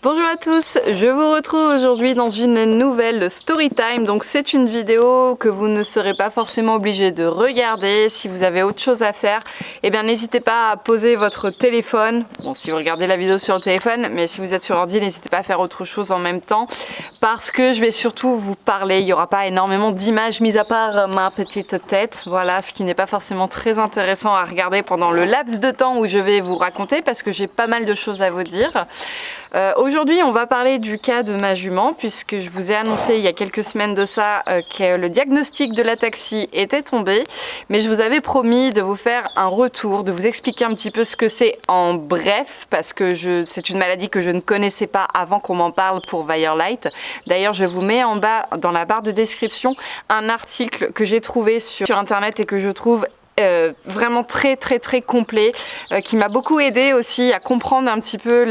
Bonjour à tous, je vous retrouve aujourd'hui dans une nouvelle story time. Donc c'est une vidéo que vous ne serez pas forcément obligé de regarder. Si vous avez autre chose à faire, eh bien n'hésitez pas à poser votre téléphone. Bon, si vous regardez la vidéo sur le téléphone, mais si vous êtes sur ordi, n'hésitez pas à faire autre chose en même temps. Parce que je vais surtout vous parler, il n'y aura pas énormément d'images, mis à part ma petite tête. Voilà, ce qui n'est pas forcément très intéressant à regarder pendant le laps de temps où je vais vous raconter, parce que j'ai pas mal de choses à vous dire. Aujourd'hui, on va parler du cas de ma jument, puisque je vous ai annoncé il y a quelques semaines de ça que le diagnostic de l'ataxie était tombé, mais je vous avais promis de vous faire un retour, de vous expliquer un petit peu ce que c'est en bref, parce que c'est une maladie que je ne connaissais pas avant qu'on m'en parle pour Firelight. D'ailleurs, je vous mets en bas dans la barre de description un article que j'ai trouvé sur internet et que je trouve vraiment très complet, qui m'a beaucoup aidé aussi à comprendre un petit peu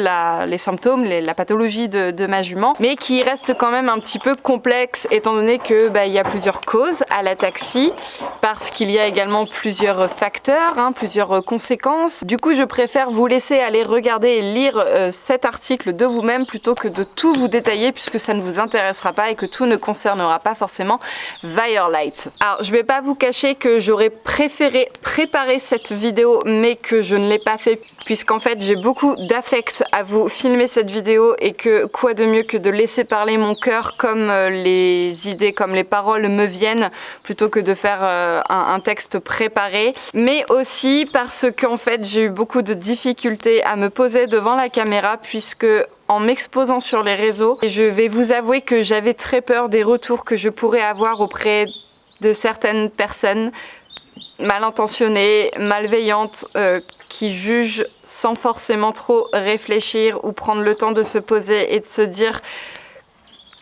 les symptômes, la pathologie de ma jument, mais qui reste quand même un petit peu complexe étant donné que il y a plusieurs causes à l'ataxie, parce qu'il y a également plusieurs facteurs, plusieurs conséquences. Du coup, je préfère vous laisser aller regarder et lire cet article de vous-même plutôt que de tout vous détailler, puisque ça ne vous intéressera pas et que tout ne concernera pas forcément Firelight. Alors, je vais pas vous cacher que j'aurais préféré préparer cette vidéo, mais que je ne l'ai pas fait, puisqu'en fait j'ai beaucoup d'affect à vous filmer cette vidéo, et que quoi de mieux que de laisser parler mon cœur comme les idées, comme les paroles me viennent, plutôt que de faire un texte préparé. Mais aussi parce qu'en fait j'ai eu beaucoup de difficultés à me poser devant la caméra, puisque en m'exposant sur les réseaux, et je vais vous avouer que j'avais très peur des retours que je pourrais avoir auprès de certaines personnes mal intentionnées, malveillantes, qui jugent sans forcément trop réfléchir ou prendre le temps de se poser et de se dire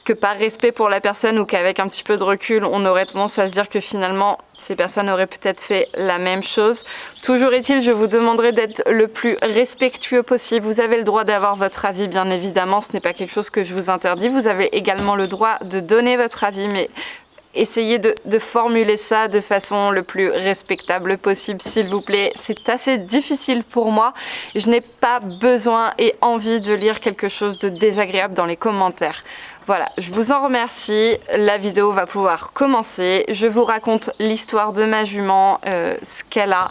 que par respect pour la personne, ou qu'avec un petit peu de recul, on aurait tendance à se dire que finalement ces personnes auraient peut-être fait la même chose. Toujours est-il, je vous demanderai d'être le plus respectueux possible. Vous avez le droit d'avoir votre avis, bien évidemment, ce n'est pas quelque chose que je vous interdis. Vous avez également le droit de donner votre avis, mais essayez de formuler ça de façon le plus respectable possible, s'il vous plaît. C'est assez difficile pour moi. Je n'ai pas besoin et envie de lire quelque chose de désagréable dans les commentaires. Voilà, je vous en remercie. La vidéo va pouvoir commencer. Je vous raconte l'histoire de ma jument, ce qu'elle a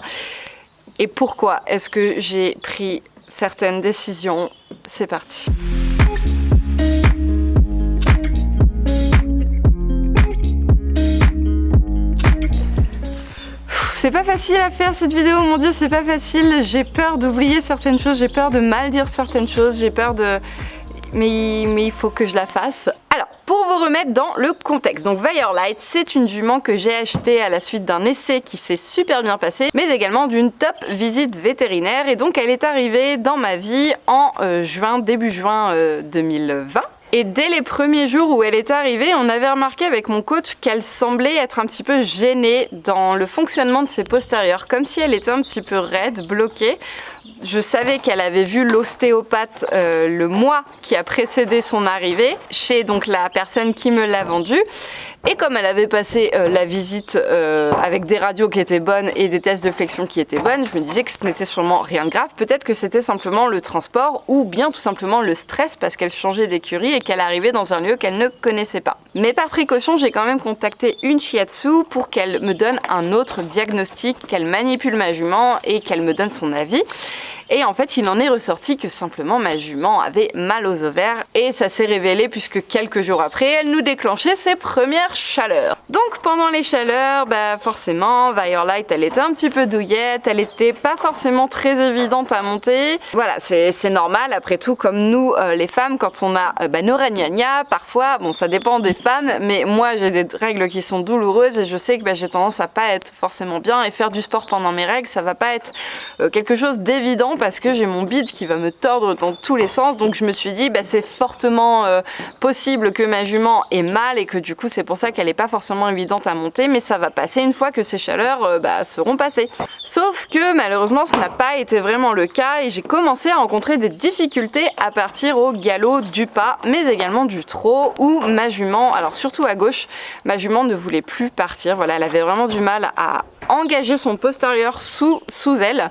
et pourquoi est-ce que j'ai pris certaines décisions. C'est parti. C'est pas facile à faire cette vidéo, mon Dieu, c'est pas facile. J'ai peur d'oublier certaines choses, j'ai peur de mal dire certaines choses, j'ai peur de... Mais il faut que je la fasse. Alors, pour vous remettre dans le contexte, donc Firelight, c'est une jument que j'ai achetée à la suite d'un essai qui s'est super bien passé, mais également d'une top visite vétérinaire. Et donc, elle est arrivée dans ma vie en début juin 2020. Et dès les premiers jours où elle est arrivée, on avait remarqué avec mon coach qu'elle semblait être un petit peu gênée dans le fonctionnement de ses postérieurs, comme si elle était un petit peu raide, bloquée. Je savais qu'elle avait vu l'ostéopathe le mois qui a précédé son arrivée, chez donc la personne qui me l'a vendue. Et comme elle avait passé la visite avec des radios qui étaient bonnes et des tests de flexion qui étaient bonnes, je me disais que ce n'était sûrement rien de grave. Peut-être que c'était simplement le transport, ou bien tout simplement le stress parce qu'elle changeait d'écurie et qu'elle arrivait dans un lieu qu'elle ne connaissait pas. Mais par précaution, j'ai quand même contacté une shiatsu pour qu'elle me donne un autre diagnostic, qu'elle manipule ma jument et qu'elle me donne son avis. Et en fait, il en est ressorti que simplement ma jument avait mal aux ovaires, et ça s'est révélé puisque quelques jours après, elle nous déclenchait ses premières chaleurs. Donc pendant les chaleurs, forcément, Firelight, elle était un petit peu douillette, elle était pas forcément très évidente à monter. Voilà, c'est normal, après tout, comme nous les femmes, quand on a nos ragnagnas, parfois, bon ça dépend des femmes, mais moi j'ai des règles qui sont douloureuses et je sais que j'ai tendance à pas être forcément bien, et faire du sport pendant mes règles, ça va pas être quelque chose d'évident, parce que j'ai mon bide qui va me tordre dans tous les sens. Donc je me suis dit c'est fortement possible que ma jument ait mal, et que du coup c'est pour ça qu'elle n'est pas forcément évidente à monter, mais ça va passer une fois que ces chaleurs seront passées. Sauf que malheureusement ce n'a pas été vraiment le cas, et j'ai commencé à rencontrer des difficultés à partir au galop du pas, mais également du trot, où ma jument, alors surtout à gauche, ma jument ne voulait plus partir. Voilà, elle avait vraiment du mal à engager son postérieur sous elle.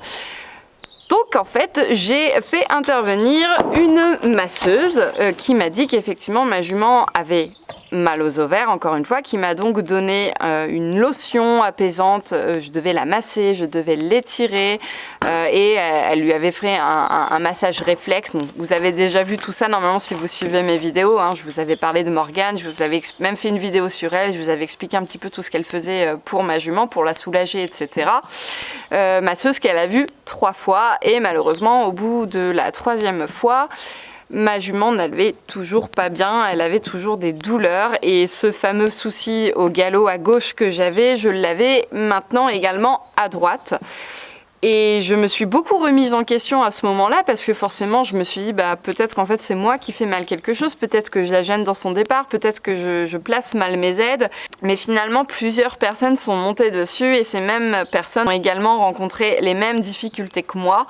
Donc en fait, j'ai fait intervenir une masseuse qui m'a dit qu'effectivement ma jument avait mal aux ovaires, encore une fois, qui m'a donc donné une lotion apaisante. Je devais la masser, je devais l'étirer et elle lui avait fait un massage réflexe. Donc, vous avez déjà vu tout ça normalement si vous suivez mes vidéos, hein. Je vous avais parlé de Morgane, je vous avais même fait une vidéo sur elle, je vous avais expliqué un petit peu tout ce qu'elle faisait pour ma jument, pour la soulager, etc. Masseuse qu'elle a vue 3 fois et malheureusement au bout de la 3e fois, ma jument n'allait toujours pas bien, elle avait toujours des douleurs et ce fameux souci au galop à gauche que j'avais, je l'avais maintenant également à droite. Et je me suis beaucoup remise en question à ce moment-là parce que forcément je me suis dit peut-être qu'en fait c'est moi qui fais mal quelque chose, peut-être que je la gêne dans son départ, peut-être que je place mal mes aides. Mais finalement plusieurs personnes sont montées dessus et ces mêmes personnes ont également rencontré les mêmes difficultés que moi.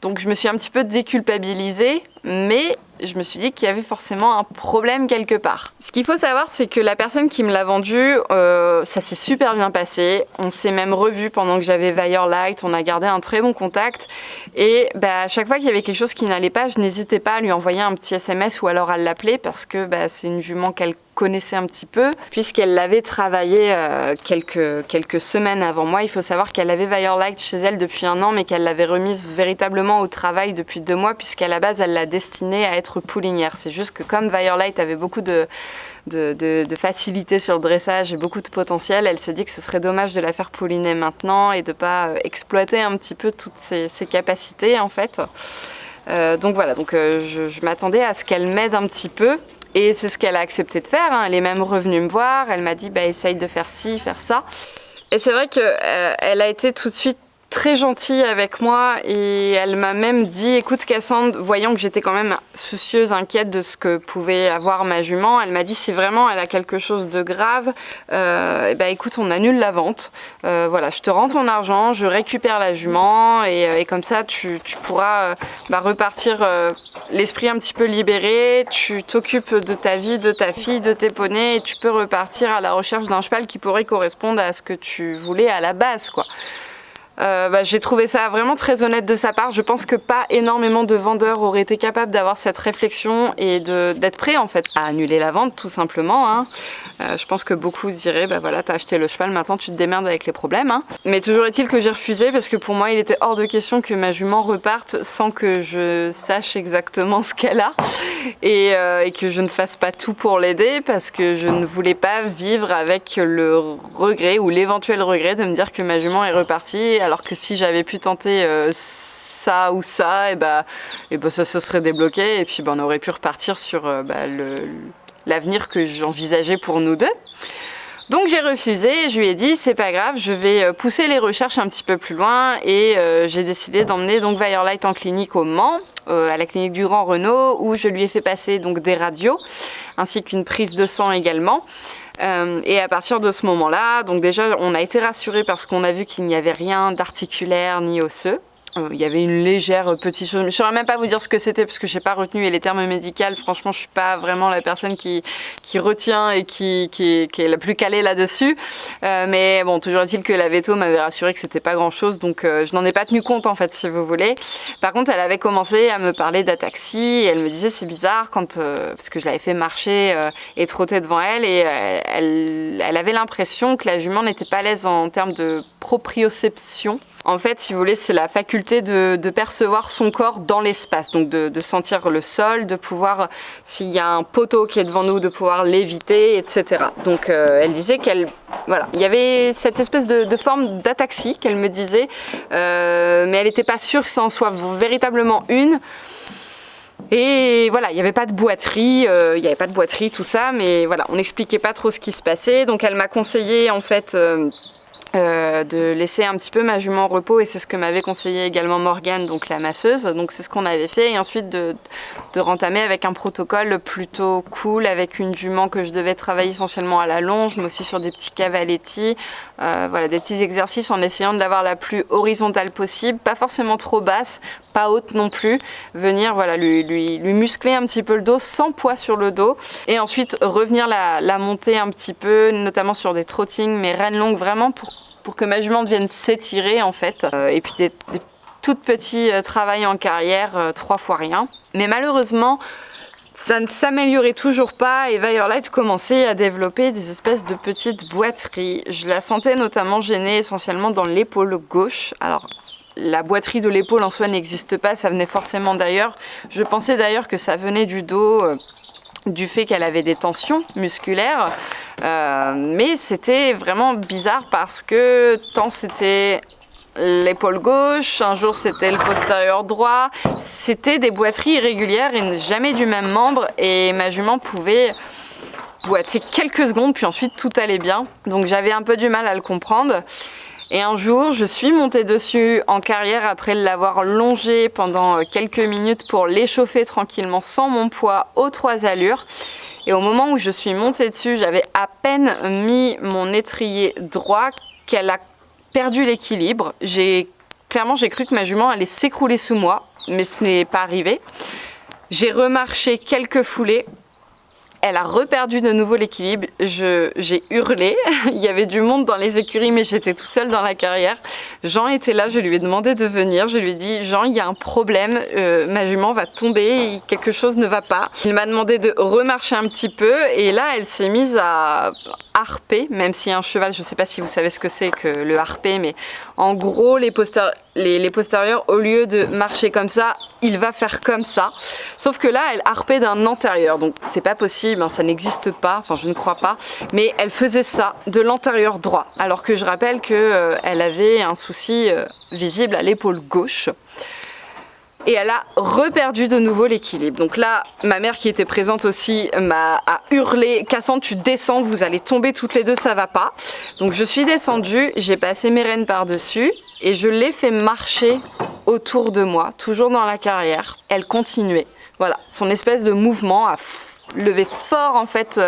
Donc je me suis un petit peu déculpabilisée, mais je me suis dit qu'il y avait forcément un problème quelque part. Ce qu'il faut savoir, c'est que la personne qui me l'a vendu, ça s'est super bien passé. On s'est même revus pendant que j'avais Firelight, on a gardé un très bon contact. Et à chaque fois qu'il y avait quelque chose qui n'allait pas, je n'hésitais pas à lui envoyer un petit SMS ou alors à l'appeler parce que c'est une jument qu'elle connaissait un petit peu, puisqu'elle l'avait travaillé quelques semaines avant moi. Il faut savoir qu'elle avait Firelight chez elle depuis 1 an, mais qu'elle l'avait remise véritablement au travail depuis 2 mois, puisqu'à la base, elle l'a destinée à être poulinière. C'est juste que comme Firelight avait beaucoup de facilité sur le dressage et beaucoup de potentiel, elle s'est dit que ce serait dommage de la faire pouliner maintenant et de ne pas exploiter un petit peu toutes ses capacités, en fait. Donc voilà, je m'attendais à ce qu'elle m'aide un petit peu. Et c'est ce qu'elle a accepté de faire, hein. Elle est même revenue me voir, elle m'a dit essaye de faire ci, faire ça. Et c'est vrai qu'elle a été tout de suite très gentille avec moi et elle m'a même dit écoute Cassandre, voyant que j'étais quand même soucieuse, inquiète de ce que pouvait avoir ma jument, elle m'a dit si vraiment elle a quelque chose de grave, écoute on annule la vente, voilà je te rends ton argent, je récupère la jument et comme ça tu pourras repartir l'esprit un petit peu libéré, tu t'occupes de ta vie, de ta fille, de tes poneys et tu peux repartir à la recherche d'un cheval qui pourrait correspondre à ce que tu voulais à la base quoi. J'ai trouvé ça vraiment très honnête de sa part. Je pense que pas énormément de vendeurs auraient été capables d'avoir cette réflexion et d'être prêts en fait à annuler la vente tout simplement, hein. Je pense que beaucoup diraient voilà t'as acheté le cheval, maintenant tu te démerdes avec les problèmes, hein. Mais toujours est-il que j'ai refusé parce que pour moi il était hors de question que ma jument reparte sans que je sache exactement ce qu'elle a et que je ne fasse pas tout pour l'aider parce que je ne voulais pas vivre avec le regret ou l'éventuel regret de me dire que ma jument est repartie alors que si j'avais pu tenter ça ou ça, ça se serait débloqué et puis on aurait pu repartir sur l'avenir que j'envisageais pour nous deux. Donc j'ai refusé et je lui ai dit c'est pas grave, je vais pousser les recherches un petit peu plus loin et j'ai décidé d'emmener donc Firelight en clinique au Mans, à la clinique du Grand Renault où je lui ai fait passer donc des radios ainsi qu'une prise de sang également. Et à partir de ce moment-là, donc déjà on a été rassurés parce qu'on a vu qu'il n'y avait rien d'articulaire ni osseux. Il y avait une légère petite chose, je ne saurais même pas vous dire ce que c'était parce que je n'ai pas retenu les termes médicaux. Franchement, je ne suis pas vraiment la personne qui retient et qui est la plus calée là-dessus. Mais bon, toujours est-il que la véto m'avait rassuré que c'était pas grand-chose, donc je n'en ai pas tenu compte en fait, si vous voulez. Par contre, elle avait commencé à me parler d'ataxie et elle me disait c'est bizarre parce que je l'avais fait marcher et trotter devant elle et elle avait l'impression que la jument n'était pas à l'aise en termes de proprioception. En fait, si vous voulez, c'est la faculté de percevoir son corps dans l'espace, donc de sentir le sol, de pouvoir, s'il y a un poteau qui est devant nous, de pouvoir l'éviter, etc. Donc, elle disait il y avait cette espèce de forme d'ataxie qu'elle me disait, mais elle n'était pas sûre que ça en soit véritablement une. Et voilà, il n'y avait pas de boiterie, tout ça, mais voilà, on n'expliquait pas trop ce qui se passait. Donc, elle m'a conseillé en fait. De laisser un petit peu ma jument au repos et c'est ce que m'avait conseillé également Morgane, donc la masseuse. Donc c'est ce qu'on avait fait et ensuite de rentamer avec un protocole plutôt cool avec une jument que je devais travailler essentiellement à la longe mais aussi sur des petits cavaletti, des petits exercices en essayant de l'avoir la plus horizontale possible, pas forcément trop basse, pas haute non plus, venir lui muscler un petit peu le dos sans poids sur le dos et ensuite revenir la monter un petit peu, notamment sur des trottings mais rênes longues vraiment pour que ma jument vienne s'étirer en fait et puis des tout petit travail en carrière, 3 fois rien. Mais malheureusement, ça ne s'améliorait toujours pas et Violet commençait à développer des espèces de petites boiteries. Je la sentais notamment gênée essentiellement dans l'épaule gauche. Alors, la boiterie de l'épaule en soi n'existe pas, ça venait forcément d'ailleurs. Je pensais d'ailleurs que ça venait du dos, du fait qu'elle avait des tensions musculaires. Mais c'était vraiment bizarre parce que tant c'était l'épaule gauche, un jour c'était le postérieur droit, c'était des boiteries irrégulières et jamais du même membre et ma jument pouvait boiter quelques secondes puis ensuite tout allait bien. Donc j'avais un peu du mal à le comprendre. Et un jour, je suis montée dessus en carrière après l'avoir longé pendant quelques minutes pour l'échauffer tranquillement sans mon poids aux 3 allures. Et au moment où je suis montée dessus, j'avais à peine mis mon étrier droit qu'elle a perdu l'équilibre. Clairement, j'ai cru que ma jument allait s'écrouler sous moi, mais ce n'est pas arrivé. J'ai remarché quelques foulées. Elle a reperdu de nouveau l'équilibre, j'ai hurlé, il y avait du monde dans les écuries mais j'étais tout seul dans la carrière. Jean était là, je lui ai demandé de venir, je lui ai dit Jean il y a un problème, ma jument va tomber, quelque chose ne va pas. Il m'a demandé de remarcher un petit peu et là elle s'est mise à harper, même si un cheval, je ne sais pas si vous savez ce que c'est que le harper, mais en gros les postérieurs au lieu de marcher comme ça, il va faire comme ça. Sauf que là elle harpait d'un antérieur, donc c'est pas possible. Ça n'existe pas, enfin je ne crois pas, mais elle faisait ça de l'antérieur droit, alors que je rappelle qu'elle avait un souci visible à l'épaule gauche. Et elle a reperdu de nouveau l'équilibre. Donc là, ma mère qui était présente aussi a hurlé « Cassandre, tu descends, vous allez tomber toutes les deux, ça va pas ». Donc je suis descendue, j'ai passé mes rênes par-dessus et je l'ai fait marcher autour de moi, toujours dans la carrière. Elle continuait. Voilà, son espèce de mouvement a levé fort en fait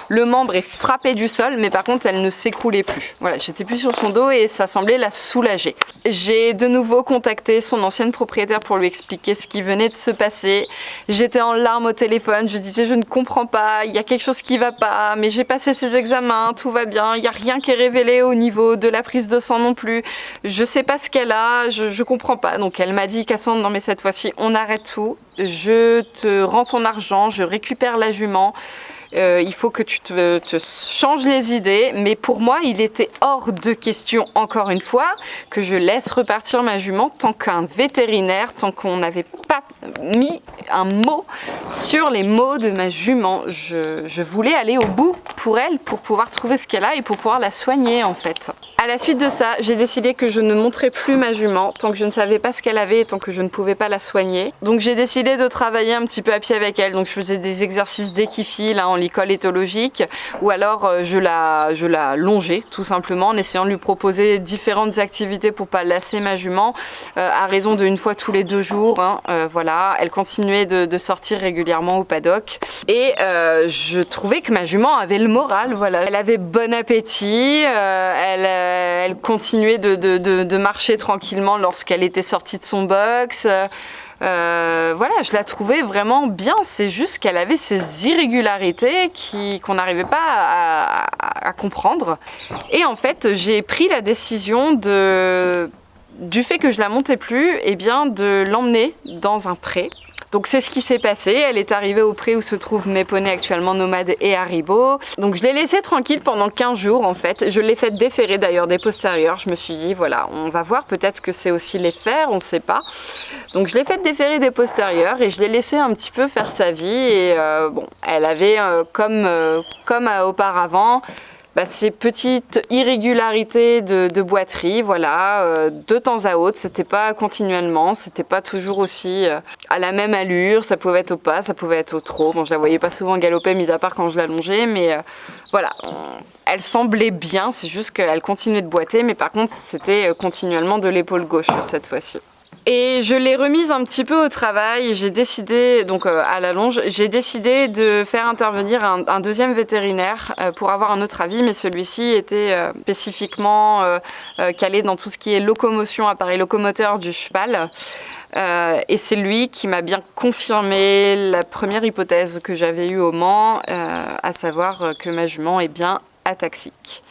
le membre et frappé du sol, mais par contre elle ne s'écroulait plus. Voilà, j'étais plus sur son dos et ça semblait la soulager. J'ai de nouveau contacté son ancienne propriétaire pour lui expliquer ce qui venait de se passer. J'étais en larmes au téléphone, je disais je ne comprends pas, il y a quelque chose qui va pas, mais j'ai passé ses examens, tout va bien, il n'y a rien qui est révélé au niveau de la prise de sang non plus, je sais pas ce qu'elle a, je comprends pas. Donc elle m'a dit Cassandre, non mais cette fois-ci on arrête tout, je te rends ton argent, je récupère la jument, il faut que tu te changes les idées, mais pour moi il était hors de question encore une fois que je laisse repartir ma jument tant qu'un vétérinaire, tant qu'on n'avait pas mis un mot sur les maux de ma jument. Je voulais aller au bout pour elle, pour pouvoir trouver ce qu'elle a et pour pouvoir la soigner en fait. À la suite de ça, j'ai décidé que je ne montrais plus ma jument tant que je ne savais pas ce qu'elle avait et tant que je ne pouvais pas la soigner. Donc j'ai décidé de travailler un petit peu à pied avec elle. Donc je faisais des exercices d'équiphi là en licol éthologique ou alors je la longeais tout simplement en essayant de lui proposer différentes activités pour pas lasser ma jument à raison d'une fois tous les 2 jours. Voilà, elle continuait de sortir régulièrement au paddock et je trouvais que ma jument avait le moral. Voilà, elle avait bon appétit, elle continuait de marcher tranquillement lorsqu'elle était sortie de son box. Voilà, je la trouvais vraiment bien. C'est juste qu'elle avait ces irrégularités qu'on n'arrivait pas à comprendre. Et en fait, j'ai pris la décision du fait que je la montais plus, et bien de l'emmener dans un pré. Donc c'est ce qui s'est passé, elle est arrivée au pré où se trouvent mes poneys actuellement Nomade et Haribo. Donc je l'ai laissée tranquille pendant 15 jours en fait. Je l'ai fait déférer d'ailleurs des postérieurs. Je me suis dit voilà, on va voir, peut-être que c'est aussi les fers, on ne sait pas. Donc je l'ai fait déférer des postérieurs et je l'ai laissé un petit peu faire sa vie. Et bon, elle avait comme auparavant, ces petites irrégularités de boiterie, voilà, de temps à autre, c'était pas continuellement, c'était pas toujours aussi à la même allure, ça pouvait être au pas, ça pouvait être au trot. Bon, je la voyais pas souvent galoper, mis à part quand je l'allongeais, mais voilà, elle semblait bien, c'est juste qu'elle continuait de boiter, mais par contre, c'était continuellement de l'épaule gauche cette fois-ci. Et je l'ai remise un petit peu au travail. J'ai décidé, donc à la longe, j'ai décidé de faire intervenir un deuxième vétérinaire pour avoir un autre avis, mais celui-ci était spécifiquement calé dans tout ce qui est locomotion, appareil locomoteur du cheval. Et c'est lui qui m'a bien confirmé la première hypothèse que j'avais eue au Mans, à savoir que ma jument est bien ataxique.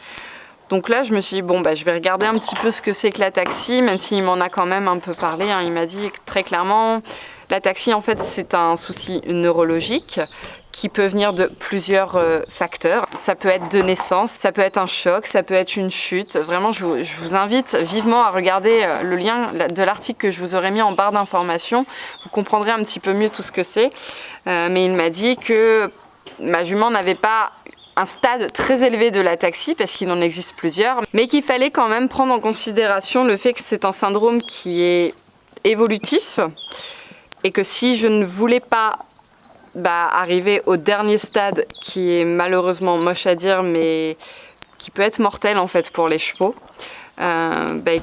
Donc là, je me suis dit, bon, je vais regarder un petit peu ce que c'est que l'ataxie, même s'il m'en a quand même un peu parlé. Hein. Il m'a dit très clairement, l'ataxie, en fait, c'est un souci neurologique qui peut venir de plusieurs facteurs. Ça peut être de naissance, ça peut être un choc, ça peut être une chute. Vraiment, je vous invite vivement à regarder le lien de l'article que je vous aurais mis en barre d'informations. Vous comprendrez un petit peu mieux tout ce que c'est. Mais il m'a dit que ma jument n'avait pas un stade très élevé de l'ataxie, parce qu'il en existe plusieurs, mais qu'il fallait quand même prendre en considération le fait que c'est un syndrome qui est évolutif, et que si je ne voulais pas arriver au dernier stade, qui est malheureusement moche à dire, mais qui peut être mortel en fait pour les chevaux,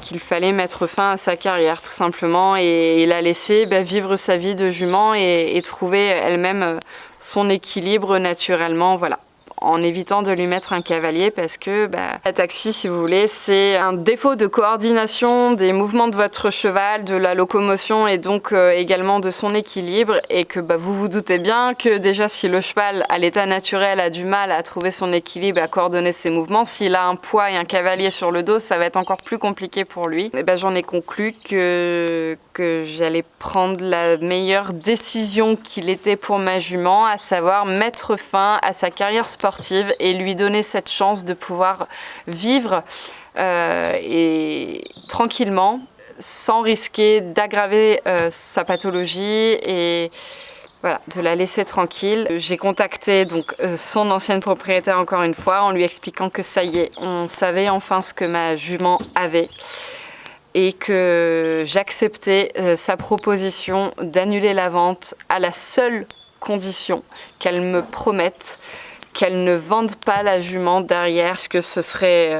qu'il fallait mettre fin à sa carrière tout simplement, et la laisser vivre sa vie de jument et trouver elle-même son équilibre naturellement, voilà, en évitant de lui mettre un cavalier, parce que l'ataxie, si vous voulez, c'est un défaut de coordination des mouvements de votre cheval, de la locomotion et donc également de son équilibre, et que vous vous doutez bien que déjà si le cheval à l'état naturel a du mal à trouver son équilibre, à coordonner ses mouvements, s'il a un poids et un cavalier sur le dos, ça va être encore plus compliqué pour lui. Et j'en ai conclu que j'allais prendre la meilleure décision qu'il était pour ma jument, à savoir mettre fin à sa carrière sportive et lui donner cette chance de pouvoir vivre et tranquillement, sans risquer d'aggraver sa pathologie, et voilà, de la laisser tranquille. J'ai contacté donc son ancienne propriétaire encore une fois, en lui expliquant que ça y est, on savait enfin ce que ma jument avait, et que j'acceptais sa proposition d'annuler la vente à la seule condition qu'elle me promette qu'elle ne vende pas la jument derrière, parce que ce serait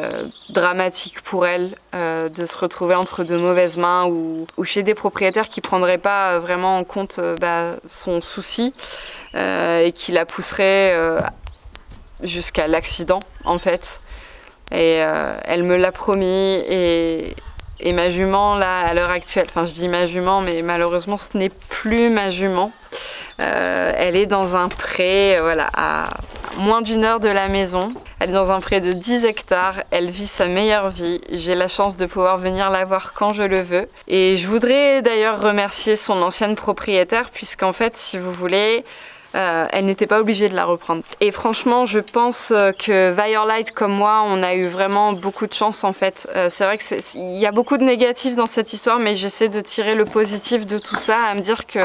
dramatique pour elle de se retrouver entre de mauvaises mains, ou chez des propriétaires qui ne prendraient pas vraiment en compte son souci et qui la pousseraient jusqu'à l'accident en fait. Et elle me l'a promis, et ma jument là à l'heure actuelle, enfin je dis ma jument, mais malheureusement ce n'est plus ma jument. Elle est dans un pré, voilà, à moins d'1 heure de la maison. Elle est dans un pré de 10 hectares, elle vit sa meilleure vie. J'ai la chance de pouvoir venir la voir quand je le veux. Et je voudrais d'ailleurs remercier son ancienne propriétaire, puisqu'en fait, si vous voulez, elle n'était pas obligée de la reprendre. Et franchement, je pense que Firelight, comme moi, on a eu vraiment beaucoup de chance en fait. C'est vrai qu'il y a beaucoup de négatifs dans cette histoire, mais j'essaie de tirer le positif de tout ça, à me dire que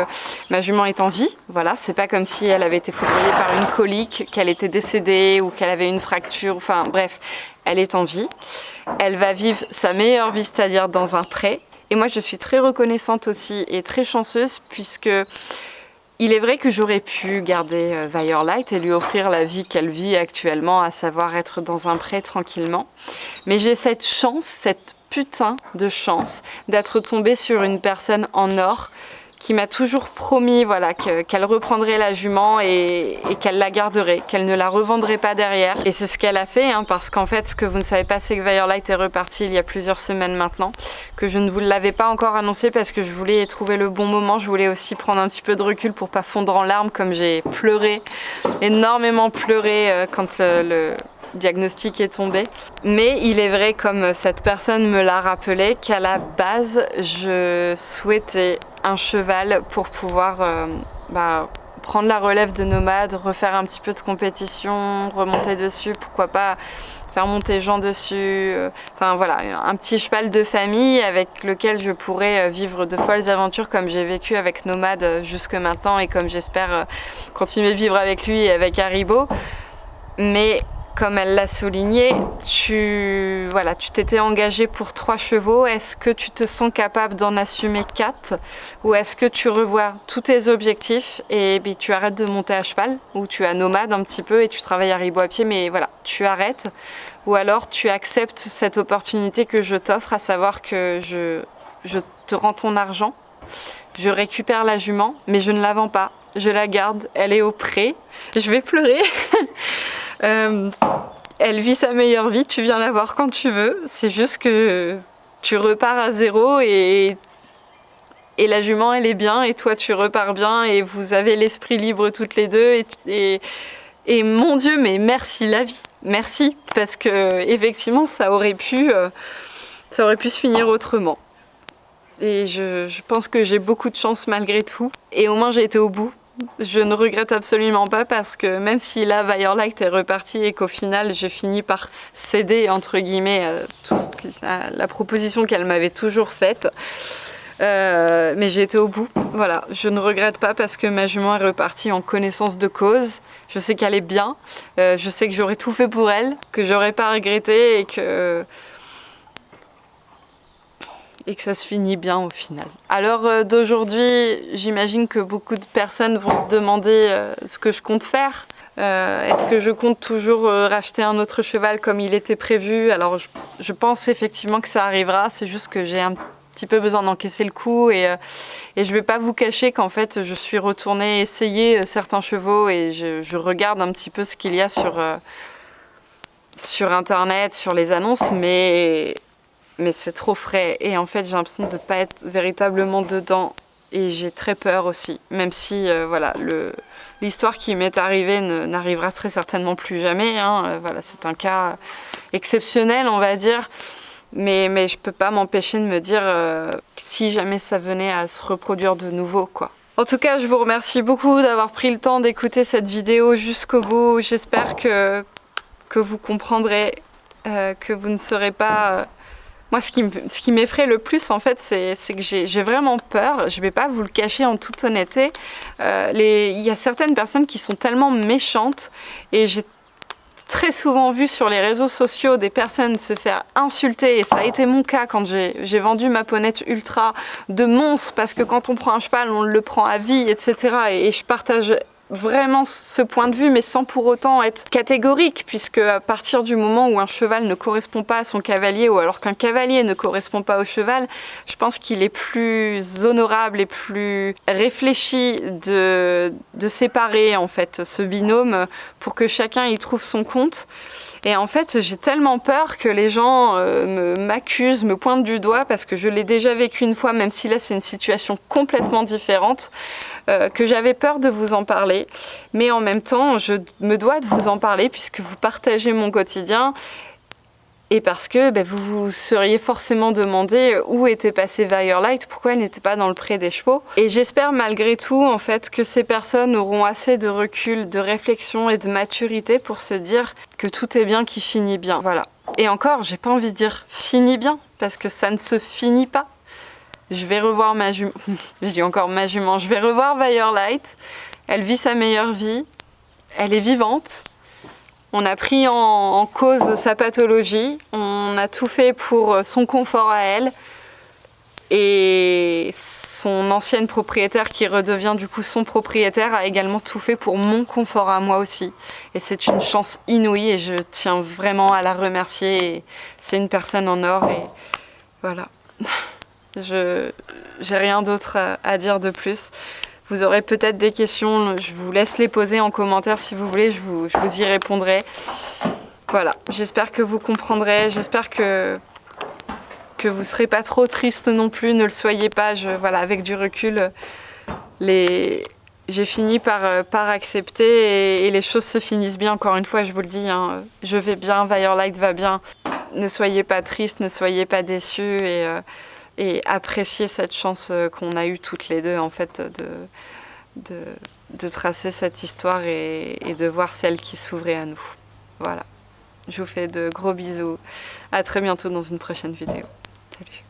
ma jument est en vie. Voilà, c'est pas comme si elle avait été foudroyée par une colique, qu'elle était décédée ou qu'elle avait une fracture. Enfin bref, elle est en vie. Elle va vivre sa meilleure vie, c'est-à-dire dans un pré. Et moi, je suis très reconnaissante aussi et très chanceuse, puisque il est vrai que j'aurais pu garder Firelight et lui offrir la vie qu'elle vit actuellement, à savoir être dans un pré tranquillement. Mais j'ai cette chance, cette putain de chance, d'être tombée sur une personne en or qui m'a toujours promis, voilà, qu'elle reprendrait la jument et qu'elle la garderait, qu'elle ne la revendrait pas derrière. Et c'est ce qu'elle a fait, hein, parce qu'en fait, ce que vous ne savez pas, c'est que Firelight est repartie il y a plusieurs semaines maintenant, que je ne vous l'avais pas encore annoncé parce que je voulais trouver le bon moment. Je voulais aussi prendre un petit peu de recul pour pas fondre en larmes, comme j'ai pleuré, énormément pleuré quand le diagnostic est tombé. Mais il est vrai, comme cette personne me l'a rappelé, qu'à la base, je souhaitais un cheval pour pouvoir prendre la relève de Nomade, refaire un petit peu de compétition, remonter dessus, pourquoi pas faire monter Jean dessus, enfin voilà, un petit cheval de famille avec lequel je pourrais vivre de folles aventures comme j'ai vécu avec Nomade jusque maintenant, et comme j'espère continuer de vivre avec lui et avec Haribo. Mais comme elle l'a souligné, tu t'étais engagé pour 3 chevaux. Est-ce que tu te sens capable d'en assumer 4, ou est-ce que tu revois tous tes objectifs et tu arrêtes de monter à cheval, ou tu as Nomade un petit peu et tu travailles Haribo à pied, mais voilà, tu arrêtes, ou alors tu acceptes cette opportunité que je t'offre, à savoir que je te rends ton argent, je récupère la jument, mais je ne la vends pas, je la garde, elle est au pré, je vais pleurer. Elle vit sa meilleure vie, tu viens la voir quand tu veux, c'est juste que tu repars à zéro, et la jument elle est bien, et toi tu repars bien, et vous avez l'esprit libre toutes les deux, et mon Dieu, mais merci la vie, merci, parce que effectivement ça aurait pu se finir autrement. Et je pense que j'ai beaucoup de chance malgré tout. Et au moins j'ai été au bout. Je ne regrette absolument pas parce que même si là Firelight est reparti et qu'au final j'ai fini par céder entre guillemets la proposition qu'elle m'avait toujours faite, mais j'ai été au bout. Voilà, je ne regrette pas parce que ma jument est repartie en connaissance de cause. Je sais qu'elle est bien, je sais que j'aurais tout fait pour elle, que j'aurais pas regretté et que ça se finit bien au final. À l'heure d'aujourd'hui, j'imagine que beaucoup de personnes vont se demander ce que je compte faire. Est-ce que je compte toujours racheter un autre cheval comme il était prévu? Alors je pense effectivement que ça arrivera, c'est juste que j'ai un petit peu besoin d'encaisser le coup et je ne vais pas vous cacher qu'en fait je suis retournée essayer certains chevaux et je regarde un petit peu ce qu'il y a sur internet, sur les annonces, mais c'est trop frais et en fait j'ai l'impression de ne pas être véritablement dedans et j'ai très peur aussi, même si voilà, l'histoire qui m'est arrivée n'arrivera très certainement plus jamais, hein. Voilà, c'est un cas exceptionnel on va dire, mais je ne peux pas m'empêcher de me dire si jamais ça venait à se reproduire de nouveau, quoi. En tout cas, je vous remercie beaucoup d'avoir pris le temps d'écouter cette vidéo jusqu'au bout. J'espère que vous comprendrez, que vous ne serez pas... Moi, ce qui m'effraie le plus, en fait, c'est que j'ai vraiment peur. Je ne vais pas vous le cacher en toute honnêteté. Il y a certaines personnes qui sont tellement méchantes et j'ai très souvent vu sur les réseaux sociaux des personnes se faire insulter, et ça a été mon cas quand j'ai vendu ma Ponette Ultra de monstre, parce que quand on prend un cheval, on le prend à vie, etc. Et je partage vraiment ce point de vue, mais sans pour autant être catégorique, puisque à partir du moment où un cheval ne correspond pas à son cavalier, ou alors qu'un cavalier ne correspond pas au cheval, je pense qu'il est plus honorable et plus réfléchi de séparer en fait ce binôme pour que chacun y trouve son compte. Et en fait, j'ai tellement peur que les gens m'accusent, me pointent du doigt, parce que je l'ai déjà vécu une fois, même si là c'est une situation complètement différente, que j'avais peur de vous en parler. Mais en même temps, je me dois de vous en parler puisque vous partagez mon quotidien. Et parce que vous vous seriez forcément demandé où était passée Firelight, pourquoi elle n'était pas dans le pré des chevaux. Et j'espère malgré tout en fait que ces personnes auront assez de recul, de réflexion et de maturité pour se dire que tout est bien qui finit bien. Voilà. Et encore, j'ai pas envie de dire finit bien, parce que ça ne se finit pas. Je vais revoir ma jument, je dis encore ma jument, je vais revoir Firelight. Elle vit sa meilleure vie, elle est vivante. On a pris en cause sa pathologie, on a tout fait pour son confort à elle. Et son ancienne propriétaire, qui redevient du coup son propriétaire, a également tout fait pour mon confort à moi aussi. Et c'est une chance inouïe et je tiens vraiment à la remercier. C'est une personne en or et voilà. J'ai rien d'autre à dire de plus. Vous aurez peut-être des questions, je vous laisse les poser en commentaire si vous voulez, je vous y répondrai. Voilà, j'espère que vous comprendrez, j'espère que vous ne serez pas trop triste non plus, ne le soyez pas. Voilà, avec du recul, j'ai fini par accepter et les choses se finissent bien. Encore une fois, je vous le dis, hein, je vais bien, Firelight va bien. Ne soyez pas triste, ne soyez pas déçus et appréciez cette chance qu'on a eue toutes les deux en fait de tracer cette histoire et de voir celle qui s'ouvrait à nous. Voilà, je vous fais de gros bisous, à très bientôt dans une prochaine vidéo. Salut.